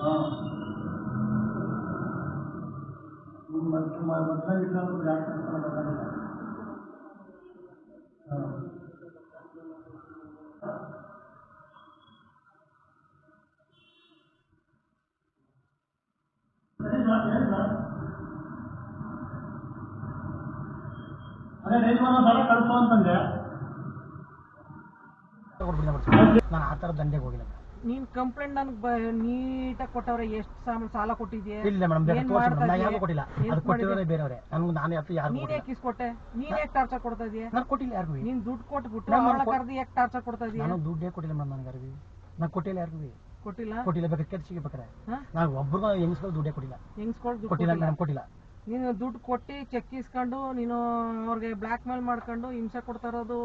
ಅದೇ ರೈತರು ಸಲ ಕಳಿಸೋ ಅಂತಂದೆ ನಾನು ಆ ಥರ ದಂಡೆಗೆ ಹೋಗಿಲ್ಲ. ನೀನ್ ಕಂಪ್ಲೇಂಟ್ ನನ್ಗೆ ನೀಟಾಗಿ ಕೊಟ್ಟವ್ರೆ. ಎಷ್ಟು ಸಾಲ ಕೊಟ್ಟಿದ್ಯಾ? ಇಲ್ಲ ಮೇಡಮ್, ಯಾರು ಕೊಟ್ಟಿಲ್ಲ. ಅದು ಕೊಟ್ಟಿರೋದೇ ಬೇರೆಯವರೇ. ನಾನು ಯಾರು ನೀನ್ ಯಾಕೆ ಇಸ್ಕೊಟ್ಟೆ? ನೀನ್ ಯಾಕೆ ಟಾರ್ಚರ್ ಕೊಡ್ತಾ ಇದೀಯ? ನಾನು ಕೊಟ್ಟಿಲ್ಲ ಯಾರಿಗೂ. ನೀನ್ ದುಡ್ಡು ಕೊಟ್ಬಿಟ್ಟು ಅವಳ ಕರೆದು ಯಾಕೆ ಟಾರ್ಚರ್ ಕೊಡ್ತಾ ಇದೀಯ? ನಾನು ದುಡ್ಡೇ ಕೊಟ್ಟಿಲ್ಲ ಮೇಡಮ್. ನನಗೆ ಯಾರಿಗೂ ನಾನು ಕೊಟ್ಟಿಲ್ಲ. ಯಾರಿಗೂ ಕೊಟ್ಟಿಲ್ಲ. ಬೇಕಾದ್ರೆ ಕೆಲ್ಸಿಗೆ ಬೇಕಾರೆ ನಾನು ಒಬ್ಬರಿಗೂ ಹೆಂಗಸ್ಗಳು ದುಡ್ಡೇ ಕೊಟ್ಟಿಲ್ಲ. ಹೆಂಗಸ್ಗಳು ಕೊಟ್ಟಿಲ್ಲ ಮೇಡಮ್, ಕೊಟ್ಟಿಲ್ಲ. ನೀನು ದುಡ್ಡು ಕೊಟ್ಟು ಚೆಕ್ ಇಸ್ಕೊಂಡು ನೀನು ಅವ್ರಿಗೆ ಬ್ಲಾಕ್ ಮೇಲ್ ಮಾಡ್ಕೊಂಡು ಹಿಂಸೆ ಕೊಡ್ತಾ ಇರೋದು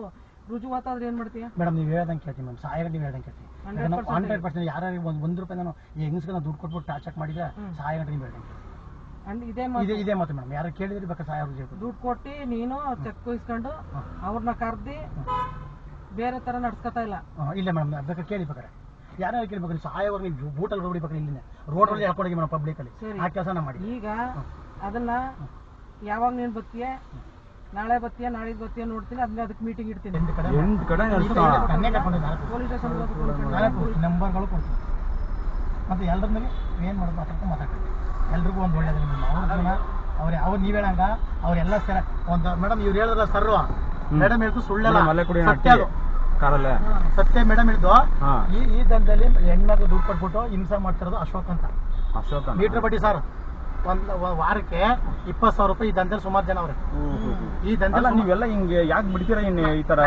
ರುಜುವಾತಾದ್ರೆ ಏನ್ ಮಾಡ್ತೀಯ ಮೇಡಮ್? ನೀವು ಹೇಳ್ದಂಗೆ ಕೇಳ್ತೀನಿ ಮೇಡಮ್. ಸಾಯಾಗಂಡು ನೀವು ಹೇಳ್ದಂಗೆ ಕೇಳ್ತೀನಿ. 100% ಯಾರು ಒಂದು ರೂಪಾಯಿ ನಾನು ಈ ಹೆಂಗಸ್ಗಳನ್ನ ದುಡ್ಡು ಕೊಟ್ಬಿಟ್ಟು ಟಾರ್ಚರ್ ಮಾಡಿದ್ರೆ ಸಾಯಾಗಂಡು ನೀವು ಹೇಳ್ದಂಗೆ ಇದೇ ಮಾತು ಮೇಡಮ್. ಯಾರು ಕೇಳಿದ್ರೆ ಬೇಕಾದ್ರೆ ಸಾಯ ದುಡ್ಡು ಕೊಟ್ಟು ನೀನು ಚೆಕ್ ಇಸ್ಕೊಂಡು ಅವ್ರನ್ನ ಕರ್ದಿ ಬೇರೆ ತರ ನಡ್ಸ್ಕೊತಾ ಇಲ್ಲ. ಇಲ್ಲ ಮೇಡಮ್, ಬೇಕಾದ್ರೆ ಕೇಳಿ ಬೇಕಾರೆ ಯಾರು ಕೇಳ್ಬೇಕು. ಸಾಯೋರು ನೀವು ಬೂಟಲ್ಲಿ ಹೊಡಿಬೇಕಾರೆ ಇಲ್ಲಿ ರೋಡಲ್ಲಿ ಹೇಳ್ಕೊಂಡೋಗಿ ಮೇಡಮ್, ಪಬ್ಲಿಕಲ್ಲಿ ಆ ಕೆಲಸ ಮಾಡಿ. ಈಗ ಅದನ್ನ ಯಾವಾಗ ನೀನು ಬರ್ತೀಯ? ನಾಳೆ ಬರ್ತೀಯ, ನಾಳಿದ್ದು ಬರ್ತೀಯ ನೋಡ್ತೀನಿ. ಅದಕ್ಕೆ ಮೀಟಿಂಗ್ ಇಡ್ತೀನಿ. 8 ಕಡೆ ಪೊಲೀಸ್ ಸ್ಟೇಷನ್ ನಂಬರ್ಗಳು ಕೊಡ್ತೀನಿ. ಮತ್ತೆ ಎಲ್ಲರ ಮೇಲೆ ಏನು ಮಾಡೋದು ಮಾತಾಡ್ತೀನಿ. ಎಲ್ರಿಗೂ ಒಂದು ಒಳ್ಳೇದು ಮೇಡಮ್. ಅವ್ರು ನೀವು ಹೇಳಂಗ ಅವರೆಲ್ಲ ಸರ ಒಂದು ಮೇಡಮ್. ಇವ್ರು ಹೇಳಿದ್ರಲ್ಲ ಸರ್ವ ಮೇಡಮ್ ಹೇಳ್ತು ಸುಳ್ಳೆಲ್ಲ ಸತ್ಯ. ಅದು ಸತ್ಯ ಮೇಡಮ್ ಹೇಳಿದ್ದು. ಈ ದಂಧದಲ್ಲಿ ಹೆಣ್ಮಕ್ಳು ದುಡ್ಡು ಕೊಟ್ಬಿಟ್ಟು ಹಿಂಸೆ ಮಾಡ್ತಿರೋದು ಅಶೋಕ್ ಅಂತ. ಮೀಟರ್ ಬಡ್ಡಿ ಸರ್ ಒಂದು ವಾರಕ್ಕೆ 20,000 ರೂಪಾಯಿ. ಈ ದಂಧದಲ್ಲಿ ಸುಮಾರು ಜನ ಅವ್ರೆ. ಈ ದಂಧೆಲ್ಲ ನೀವೆಲ್ಲ ಹಿಂಗೆ ಯಾಕೆ ಬಿಡ್ತೀರಾ? ಈ ತರ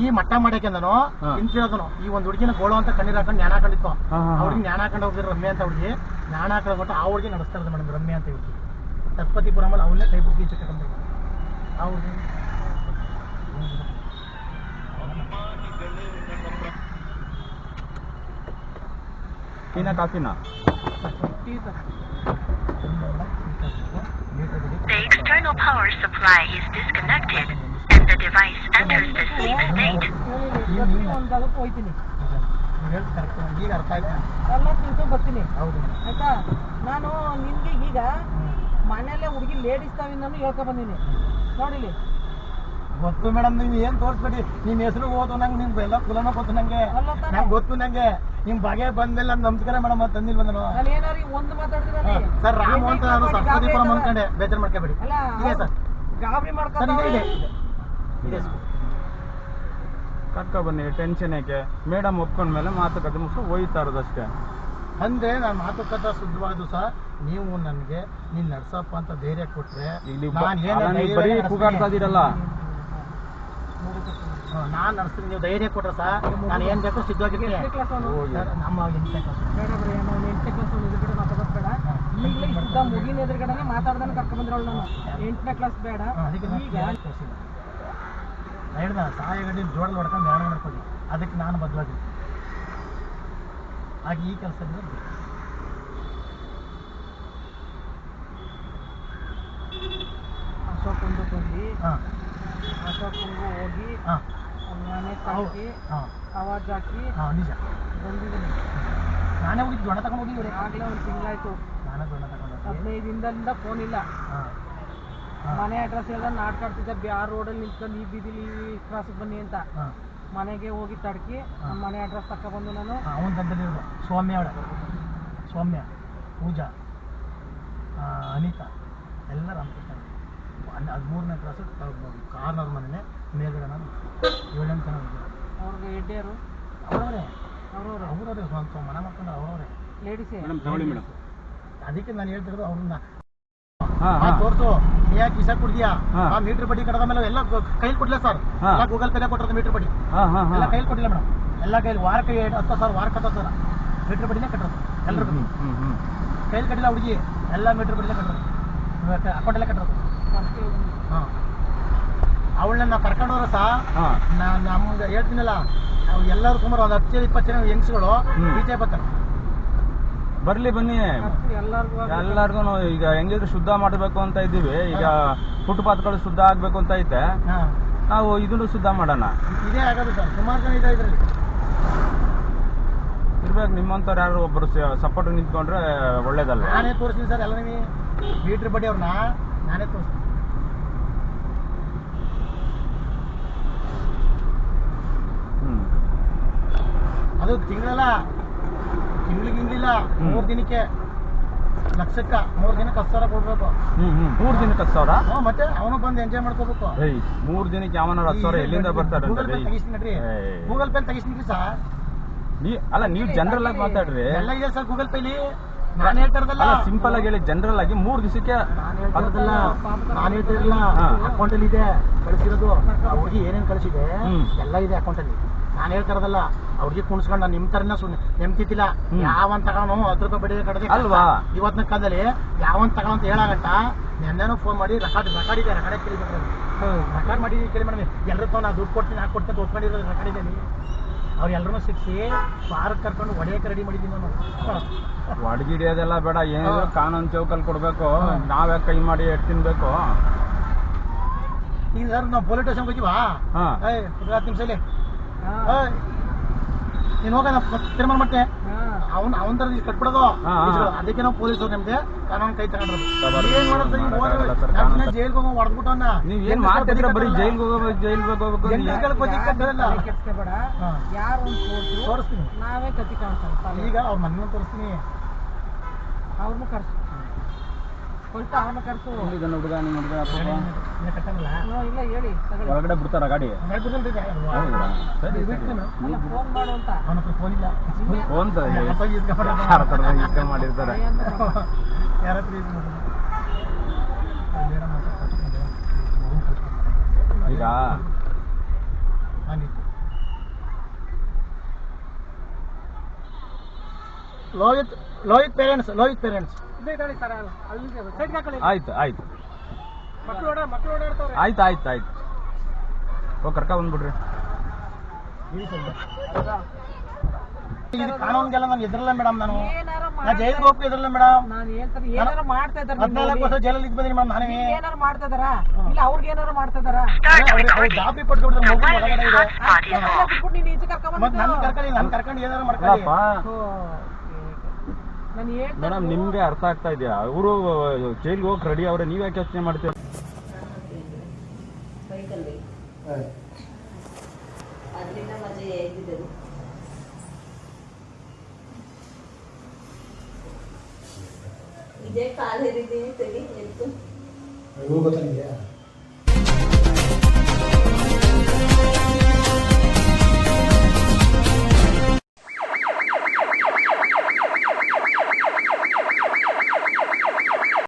ಈ ಮಟ್ಟ ಮಾಡಕ್ಕೆ ನಾನು ಇಂತಿರೋದನು. ಈ ಒಂದು ಹುಡುಗಿನ ಗೋಳು ಅಂತ ಕಣ್ಣೀರ್ ಹಾಕೊಂಡು ಜ್ಞಾನ ಹಾಕೊಂಡಿತ್ತು. ಅವ್ರಿಗೆ ಜ್ಞಾನ ಹಾಕೊಂಡು ಹೋಗಿದ್ರು ರಮ್ಯ ಅಂತ ಹುಡುಗಿ. ಜ್ಞಾನ ಹಾಕೊಂಡ್ಬಿಟ್ಟು ಆ ಹುಡುಗಿ ನಡೆಸ್ತಾ ಇರೋದು ಮೇಡಮ್, ರಮ್ಯ ಅಂತ ಹುಡುಗಿ. ತತ್ಪತಿಪುರಮಲ್ಲಿ ಅವನ್ನೇ ಕೈ ಬುಕ್ಕಿ ಚಿಕ್ಕಂದ್ರೆ ಆ ಹುಡುಗಿ. Tina ಕಾಫಿನಾ? The external power supply is disconnected and the device enters the sleep state. ಹೋಯ್ತೀನಿ ಈಗ ಅರ್ಥ ಆಯ್ತು. ಎಲ್ಲ ತಿಳ್ಕೊಂಡು ಬರ್ತೀನಿ. ಆಯ್ತಾ? ನಾನು ನಿನ್ಗೆ ಈಗ ಮನೆಯಲ್ಲೇ ಹುಡುಗಿ ಲೇಡೀಸ್ ತಾವಿಂದ ಹೇಳ್ಕೊ ಬಂದೀನಿ ನೋಡಿಲಿ. ಗೊತ್ತು ಮೇಡಮ್, ನೀವು ಏನ್ ತೋರಿಸ್ಬೇಡಿ. ನಿಮ್ ಹೆಸರು ಓದು ನಂಗೆ, ನಿಮ್ಗೆ ಎಲ್ಲ ಕುಲನ ಗೊತ್ತು ನಂಗೆ. ನಂಗೆ ಗೊತ್ತು ನಂಗೆ. ನಿಮ್ ಬಗೆ ಬಂದ್ಮೇಲೆ ನಾನು ನಮಸ್ಕಾರ ಮೇಡಮ್ ಅಂತ ತಂದಿಲ್ವ ನಾನು? ಒಂದು ಮಾತಾಡ್ತೀನಿ ಸರ್. ರಾಮು ಅಂತ ನಾನು ಸರಸ್ವತಿಪುರಂ ಅನ್ಕೊಂಡೆ. ಬೇಜಾರು ಮಾಡ್ಕೋಬೇಡಿ. ಇದೆ ಸರ್, ಗಾಬರಿ ಮಾಡ್ಕೊಂಡು ಇದೆ ಸರ್. ಕರ್ಕ ಬನ್ನಿ, ಟೆನ್ಷನ್ ಯಾಕೆ? ಮೇಡಮ್ ಒಪ್ಕೊಂಡ್ಮೇಲೆ ಮಾತುಕತೆ ಮುಗಿಸಿ ಹೋಯ್ತಾ ಇರೋದಷ್ಟೇ. ಅಂದ್ರೆ ನಾನು ಮಾತುಕತೆ ಶುದ್ಧವಾದ್ದು ಸರ್. ನೀವು ನನಗೆ ನೀನ್ ನಡ್ಸಪ್ಪ ಅಂತ ಧೈರ್ಯ ಕೊಟ್ರೆ ಬರೀ ಕೂಗಾಡ್ತಾ ಇದೀರಲ್ಲ. ನಾನ್ ನಡೆಸ್ತೀನಿ, ನೀವು ಧೈರ್ಯ ಕೊಟ್ರೆ ಸರ್ ನಾನು ಏನ್ ಬೇಕು ಸಿದ್ಧವಾಗಿರ್ತೀನಿ. ನಮ್ಮ 8ನೇ ಕ್ಲಾಸ್ ಮಾತಾಡೋದು ಬೇಡ. ಈಗಲೇ ಇಷ್ಟ ಮುಗಿನ ಎದುರುಗಡೆ ಮಾತಾಡ್ದಾನೆ ಕರ್ಕೊಂಡ್ ಬಂದಿರೋಳು ನಾನು. 8ನೇ ಕ್ಲಾಸ್ ಬೇಡ. ಈಗ ಹೇಳ್ದ ಸಹಾಯಗಡ್ಡಿ ಜೋಡಲ್ಲಿ ಹೊಡ್ಕೊಂಡು ಧ್ಯಾನ ಮಾಡ್ಕೊಳ್ಳಿ. ಅದಕ್ಕೆ ನಾನು ಬದ್ಧವಾಗಿರ್ತೀನಿ. ಹಾಗೆ ಈ ಕೆಲಸದಿಂದ ಅಶೋಕಂದು ಬಂದು ಅಶೋಕಂಗೂ ಹೋಗಿ ಮನೆ ಹಾಕಿ ಅವಾಜ್ ಹಾಕಿ ನಿಜ ಬಂದಿದ್ದೀನಿ. ನಾನೇ ಹೋಗಿದ್ದು ಜೊಣ ತಗೊಂಡು ಹೋಗಿದ್ದೆ. ಆಗಲೇ ಒಂದು ತಿಂಗಳಾಯ್ತು. ನಾನೇ ಜೊಣ ತಗೊಂಡು 15 ದಿನದಿಂದ ಫೋನ್ ಇಲ್ಲ. ಮನೆ ಅಡ್ರೆಸ್ ಎಲ್ಲ ನಾಟ್ಕಾಡ್ತಿದ್ದೆ. ಆ ರೋಡಲ್ಲಿ ನಿಂತ್ಕೊಂಡು ಈ ಬೀದಿಲಿ ಈ ಕ್ರಾಸಿಗೆ ಬನ್ನಿ ಅಂತ. ಮನೆಗೆ ಹೋಗಿ ತಡ್ಕಿ ಮನೆ ಅಡ್ರೆಸ್ ತಗೊಬಂದು ನಾನು. ಅವನ ತಂದಲ್ಲಿ ಸೌಮ್ಯ ಅವಳ, ಸೌಮ್ಯ, ಪೂಜಾ, ಅನಿತಾ ಎಲ್ಲರೂ ಅಂತ 13ನೇ ಕ್ಲಾಸ್ ಕಾರ್ನರ್ ಮನೆ ಮೇಲ್ಗಡೆ ನಾನು 7 ಜನ ಹೋಗಿದ್ದೆ. ಅವ್ರಿಗೆ ಎಡ್ಡಿಯರು ಅವರವರೇ ಸ್ವಂತ ಮನೆ ಮಾಡ್ಕೊಂಡು ಅವರವರೇ ಲೇಡೀಸೇ. ಅದಕ್ಕೆ ನಾನು ಹೇಳ್ತಿರೋದು ಅವ್ರನ್ನ ತೋರ್ಸು. ನೀ ಯಾಕೆ ವಿಷ ಕುಡ್ದಿಯಾ? ಆ ಮೀಟರ್ ಬಡ್ಡಿ ಕಟ್ಟದ ಮೇಲೆ ಎಲ್ಲ ಕೈಲಿ ಕೊಡ್ಲಿಲ್ಲ ಸರ್. ಎಲ್ಲ ಗೂಗಲ್ ಪೇನೇ ಕೊಟ್ಟಿರೋದು ಮೀಟರ್ ಬಡ್ಡಿ. ಎಲ್ಲ ಕೈಲಿ ಕೊಟ್ಟಿಲ್ಲ ಮೇಡಮ್. ಎಲ್ಲ ಕೈಲಿ ವಾರಕ್ಕೆ 10,000 ವಾರಕ್ಕೆ 10,000 ಮೀಟರ್ ಬಡ್ಡಿನೇ ಕಟ್ಟೋದು ಎಲ್ರಿಗೂ. ಕೈಲಿ ಕಟ್ಟಿಲ್ಲ ಹುಡುಗಿ, ಎಲ್ಲ ಮೀಟರ್ ಬಡ್ಡಿನೇ ಕಟ್ಟೋದು, ಅಕೌಂಟಲ್ಲೇ ಕಟ್ಟೋದು. ಅವಳನ್ನ ಕರ್ಕೊಂಡು ಹೋದ್ರೆ ಸಹ ನಮ್ಗೆ ಹೇಳ್ತೀನಲ್ಲ, ಎಲ್ಲರೂ ಸುಮಾರು ಒಂದು 10-20 ಜನ ಹೆಂಗ್ಸ್ಗಳು ಈಚೆ ಬರ್ತಾರೆ. ಬರ್ಲಿ ಬನ್ನಿ, ಎಲ್ಲಾರ್ಗು ಈಗ ಹೆಂಗಿದ್ರು ಶುದ್ಧ ಮಾಡಬೇಕು ಅಂತ ಇದ್ದೀವಿ. ಈಗ ಫುಟ್ಪಾತ್ಗಳು ಶುದ್ಧ ಆಗ್ಬೇಕು ಅಂತ ಐತೆ. ನಾವು ಇದನ್ನು ಶುದ್ಧ ಮಾಡೋಣ. ಇದೇ ಆಗೋದು ಸರ್, ಸುಮಾರು ಜನ ಇದೆ ಇದರಲ್ಲಿ. ತೋರಿಸ್ಬೇಕು. ನಿಮ್ಮಂಥವ್ರು ಯಾರು ಒಬ್ಬರು ಸಪೋರ್ಟ್ ನಿಂತ್ಕೊಂಡ್ರೆ ಒಳ್ಳೇದಲ್ಲ. ನಾನೇ ತೋರಿಸ್ತೀನಿ ಸರ್ ಎಲ್ಲ ನಿಮಗೆ ಮೀಟ್ರ್ ಬಡ್ಡಿ ಅವ್ರನ್ನ ನಾನೇ ತೋರಿಸ್ತೀನಿ. ಅದು ತಿಂಗಳಲ್ಲ, ತಿಂಗಳಿಗಿಂಗ್ಲಿಲ್ಲ, 3 ದಿನಕ್ಕೆ ಲಕ್ಷಕ್ಕ 3 ದಿನಕ್ಕೆ 10,000 ಕೊಡ್ಬೇಕು. 3 ದಿನಕ್ಕೆ 10,000? ಮತ್ತೆ ಅವನು ಬಂದು ಎಂಜಾಯ್ ಮಾಡ್ಕೋಬೇಕು. 3 ದಿನಕ್ಕೆ ಯಾವನಾರು 10,000 ಎಲ್ಲಿಂದ ಬರ್ತಾರೆ? ಗೂಗಲ್ ಪೇ ತೆಗಿಸ್ತೀನಿ ಸರ್. ಅಲ್ಲ ನೀವು ಜನರಲ್ ಆಗಿ ಮಾತಾಡ್ರಿ. ಎಲ್ಲ ಇದೆ ಸರ್ ಗೂಗಲ್ ಪೇಲಿ. ನಾನು ಹೇಳ್ತಾರದಲ್ಲ, ಸಿಂಪಲ್ ಆಗಿ ಹೇಳಿ. ಜನರಲ್ ಆಗಿ 3 ದಿವಸಕ್ಕೆ ನಾನು ಹೇಳ್ತಿರಲ್ಲ, ಅಕೌಂಟ್ ಅಲ್ಲಿ ಇದೆ ಕಳಿಸಿರೋದು. ಹುಡುಗಿ ಏನೇನ್ ಕಳಿಸಿದೆ ಎಲ್ಲ ಇದೆ ಅಕೌಂಟ್ ಅಲ್ಲಿ. ನಾನು ಹೇಳ್ತಾರದಲ್ಲ, ಅವ್ರಿಗೆ ಕುಣಿಸ್ಕೊಂಡ ನಿಮ್ ತರನ ನೆಮ್ತಿದ್ದಿಲ್ಲ. ಯಾವಂತ ತಗೋನು 10 ರೂಪಾಯಿ ಬಡ್ಡಿ ಕಡದೆ ಅಲ್ವಾ? ಇವತ್ತಿನ ಕಾಲದಲ್ಲಿ ಯಾವಂತ ತಗೋಣ ಅಂತ ಹೇಳಾಗಂಟ ನೆನ್ನೆನೂ ಫೋನ್ ಮಾಡಿ ರೆಕಾರ್ಡ್ ಇದೆ. ರೆಕಾರ್ಡ್ ಕೇಳಿಬಿಟ್ರೆ ರೆಕಾರ್ಡ್ ಮಾಡಿ ಕೇಳಿ ಮೇಡಮ್. ಎಲ್ಲರೂ ನಾ ದುಡ್ಡು ಕೊಡ್ತೀನಿ ಹಾಕೊಡ್ತೀನಿ ಅಂತ ಒಪ್ಕೊಂಡಿರೋದು ರೆಕಾರ್ಡ್ ಇದೆ. ಅವ್ರು ಎಲ್ಲರೂ ಸಿಕ್ಸಿ ಪಾರ್ಕ್ ಕರ್ಕೊಂಡು ಹೊಡೆಯಕ್ಕೆ ರೆಡಿ ಮಾಡಿದ್ದೀನಿ ನಾನು. ಹೊಡ್ಗಿಡಿಯೋದೆಲ್ಲ ಬೇಡ, ಏನಿದ್ರು ಕಾನೂನು ಚೌಕಲ್ಲಿ ಕೊಡ್ಬೇಕು. ನಾವೇ ಕೈ ಮಾಡಿ ಎಡ್ ತಿನ್ಬೇಕು. ಈಗ ಸರ್ ನಾವು ಪೊಲೀಸ್ ಸ್ಟೇಷನ್ಗೆ ಹೋಗಿವಾ? 10 ನಿಮಿಷಲ್ಲಿ ನೀನು ಹೋಗ ತೀರ್ಮಾನ ಮಾಡ್ತೆ. ಅವನ ತರ ಕಟ್ಬಿಡೋದು. ಅದಕ್ಕೆ ನಾವು ಪೊಲೀಸರು ನಮ್ದೆ ಕಾನೂನು ಕೈ ತಗೊಂಡ್ರು. ಏನ್ ಮಾಡೋದು ಜೈಲ್ಗೆ ಹೋಗೋ ಹೊಡೆದ್ಬಿಟ್ಟವನ್ನ. ನೀವ್ ಏನ್ ಮಾಡ್ತಿದ್ರ? ಬರೀ ಜೈಲ್ಗೆ ಹೋಗ್ಬೇಕು. ತೋರಿಸ್ತೀನಿ. ನಾವೇ ಕತ್ತಿ ಕಾಣ್ತಾರೆ. ಈಗ ಅವ್ರ ಮನೆ ತೋರಿಸ್ತೀನಿ. ಅವ್ರನ್ನೂ ಕರ್ಸು. ಕೊಟ್ಟು ಅವ್ರನ್ನ ಕರ್ಸು. ಹುಡುಗ ನಿಮ್ಮ ಹುಡುಗ ಕಟ್ಟಂಗಿಲ್ಲ. ಇಲ್ಲ ಹೇಳಿ ಹೊರಗಡೆ ಬಿಡ್ತಾರ ಗಾಡಿ? ಫೋನ್ ಮಾಡು ಅಂತ. ಅವನ ಹತ್ರ ಫೋನ್ ಇಲ್ಲ. ಫೋನ್ ಮಾಡಿರ್ತಾರೆ. ಯಾರ ಹತ್ರ ಈಗ ಲೋಹಿತ್ ಪೇರೆಂಟ್ಸ್ ಆಯ್ತು ಹೋಗಿ ಕರ್ಕ ಬಂದ್ಬಿಡ್ರಿ. ಕಾನೂನ್ಗೆಲ್ಲ ನಾನು ಎದ್ರಲ್ಲ ಮೇಡಮ್. ನಾನು ಜೈಲಿಗೆ ಹೋಗಿ ಎದ್ರಲ್ಲ ಮೇಡಮ್. ನಾನು ಹೇಳ್ತಾರೆ ಏನಾರು ಮಾಡ್ತಾ ಇದ್ದಾರೆ. 14 ವರ್ಷ ಜೈಲಲ್ಲಿ ಇದ್ದು ಬಂದಿನಿ ಮೇಡಮ್. ನಾನೇ ಏನಾರು ಮಾಡ್ತಾ ಇದಾರಾ? ಇಲ್ಲ ಅವ್ರಿಗೆ ಏನಾರು ಮಾಡ್ತಾ ಇದಾರಾ? ಜಾಬಿ ಪಡ್ಕೊಡ್ತಾರೆ. ಮಗು ಒಳಗಡೆ ಇದೆ. ನೀನು ಈಚೆ ಕರ್ಕೊಂಡ್ ನಾನು ಕರ್ಕೊಂಡು ಏನಾರು ಮಾಡ್ಕೊಳ್ಳಿ. ಮೇಡಮ್ ನಿಮ್ಗೆ ಅರ್ಥ ಆಗ್ತಾ ಇದೆಯಾ? ಅವರು ಜೈಲ್ಗೆ ಹೋಗಿ ರೆಡಿ ಅವ್ರೆ, ನೀವ್ ಯಾಕೆ ಯೋಚನೆ ಮಾಡ್ತೀವಿ? ಅದರಿಂದ ಮಜಾ ಹೇಗಿದ್ದದು. ಇದೇ ಕಾಲು ಹಿರಿದೀನಿ ತೆಗಿ ಎತ್ತು. ಗೊತ್ತಾಗಿದೆ.